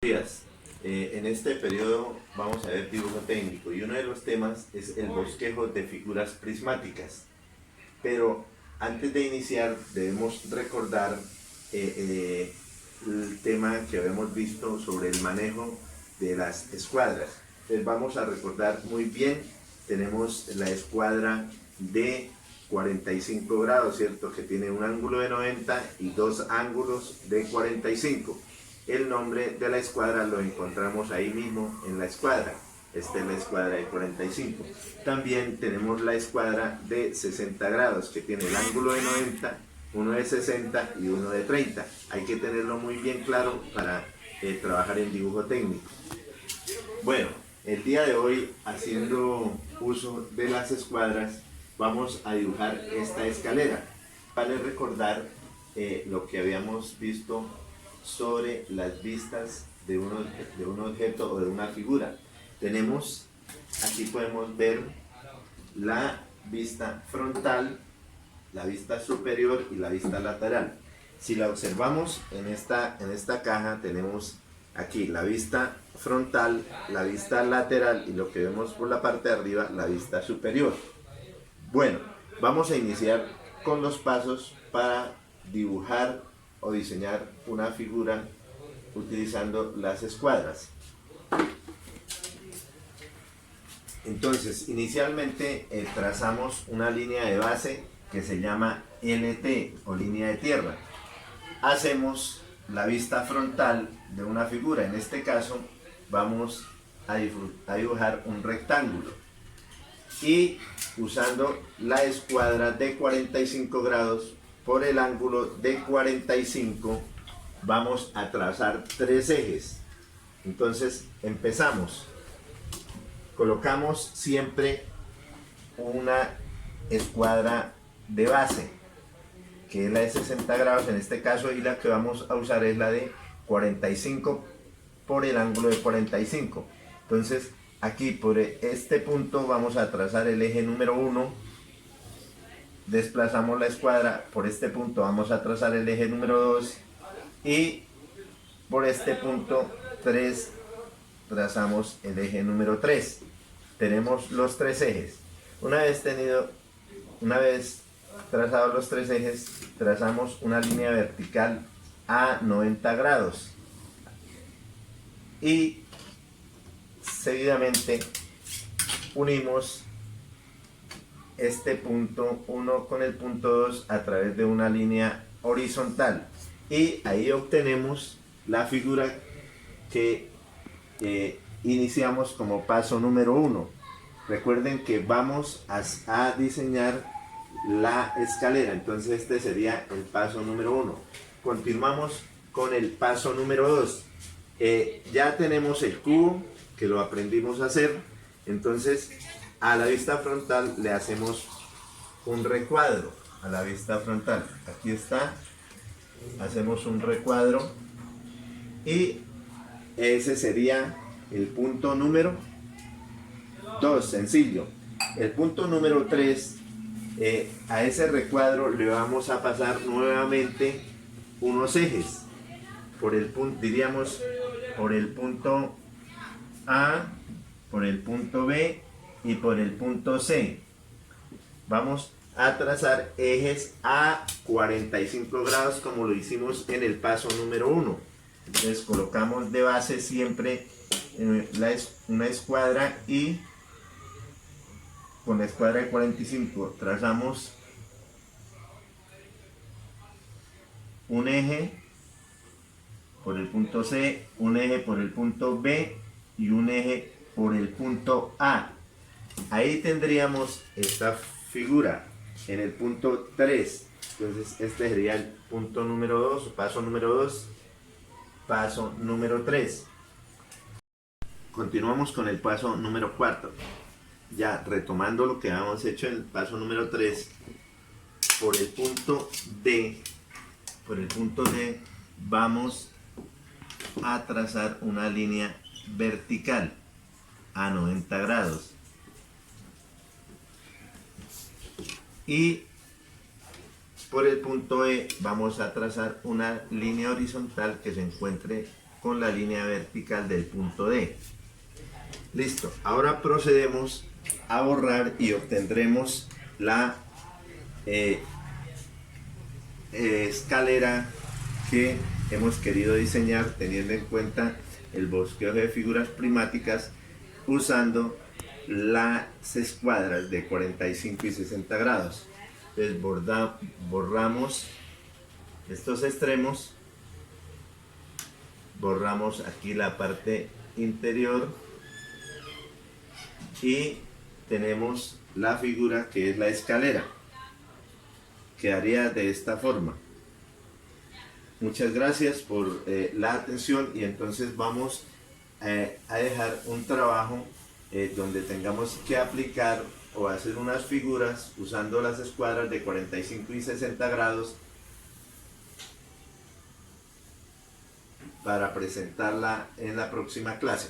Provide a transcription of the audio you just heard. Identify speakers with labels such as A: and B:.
A: Días. En este periodo vamos a ver dibujo técnico y uno de los temas es el bosquejo de figuras prismáticas. Pero antes de iniciar debemos recordar el tema que habíamos visto sobre el manejo de las escuadras. Entonces vamos a recordar muy bien, tenemos la escuadra de 45 grados, ¿cierto? Que tiene un ángulo de 90 y dos ángulos de 45. El nombre de la escuadra lo encontramos ahí mismo en la escuadra. Esta es la escuadra de 45. También tenemos la escuadra de 60 grados, que tiene el ángulo de 90, uno de 60 y uno de 30. Hay que tenerlo muy bien claro para trabajar en dibujo técnico. Bueno, el día de hoy, haciendo uso de las escuadras, vamos a dibujar esta escalera. Vale recordar lo que habíamos visto sobre las vistas de un objeto o de una figura. Tenemos, aquí podemos ver la vista frontal, la vista superior y la vista lateral. Si la observamos en esta caja, tenemos aquí la vista frontal, la vista lateral y lo que vemos por la parte de arriba, la vista superior. Bueno, vamos a iniciar con los pasos para dibujar o diseñar una figura utilizando las escuadras. Entonces, inicialmente trazamos una línea de base que se llama LT o línea de tierra. Hacemos la vista frontal de una figura. En este caso vamos a dibujar un rectángulo y usando la escuadra de 45 grados por el ángulo de 45 vamos a trazar tres ejes. Entonces empezamos. Colocamos siempre una escuadra de base, que es la de 60 grados en este caso, y la que vamos a usar es la de 45 por el ángulo de 45. Entonces aquí por este punto vamos a trazar el eje número 1. Desplazamos la escuadra, por este punto vamos a trazar el eje número 2 y por este punto 3 trazamos el eje número 3. Tenemos los tres ejes. Una vez trazados los tres ejes, trazamos una línea vertical a 90 grados y seguidamente unimos este punto 1 con el punto 2 a través de una línea horizontal y ahí obtenemos la figura que iniciamos como paso número 1. Recuerden que vamos a diseñar la escalera, entonces este sería el paso número 1. Continuamos con el paso número 2. Ya tenemos el cubo que lo aprendimos a hacer, entonces a la vista frontal le hacemos un recuadro a la vista frontal. Aquí está, hacemos un recuadro y ese sería el punto número 2, sencillo. El punto número 3, a ese recuadro le vamos a pasar nuevamente unos ejes por el punto, diríamos por el punto A, por el punto B y por el punto C. Vamos a trazar ejes a 45 grados como lo hicimos en el paso número 1. Entonces colocamos de base siempre una escuadra y con la escuadra de 45 trazamos un eje por el punto C, un eje por el punto B y un eje por el punto A. Ahí tendríamos esta figura en el punto 3. Entonces este sería el punto número 2, paso número 2, paso número 3. Continuamos con el paso número 4. Ya retomando lo que habíamos hecho en el paso número 3, por el punto D vamos a trazar una línea vertical a 90 grados. Y por el punto E vamos a trazar una línea horizontal que se encuentre con la línea vertical del punto D. Listo, ahora procedemos a borrar y obtendremos la escalera que hemos querido diseñar teniendo en cuenta el bosquejo de figuras primáticas usando las escuadras de 45 y 60 grados. Entonces borramos estos extremos, borramos aquí la parte interior y tenemos la figura que es la escalera. Quedaría de esta forma. Muchas gracias por la atención, y entonces vamos a dejar un trabajo donde tengamos que aplicar o hacer unas figuras usando las escuadras de 45 y 60 grados para presentarla en la próxima clase.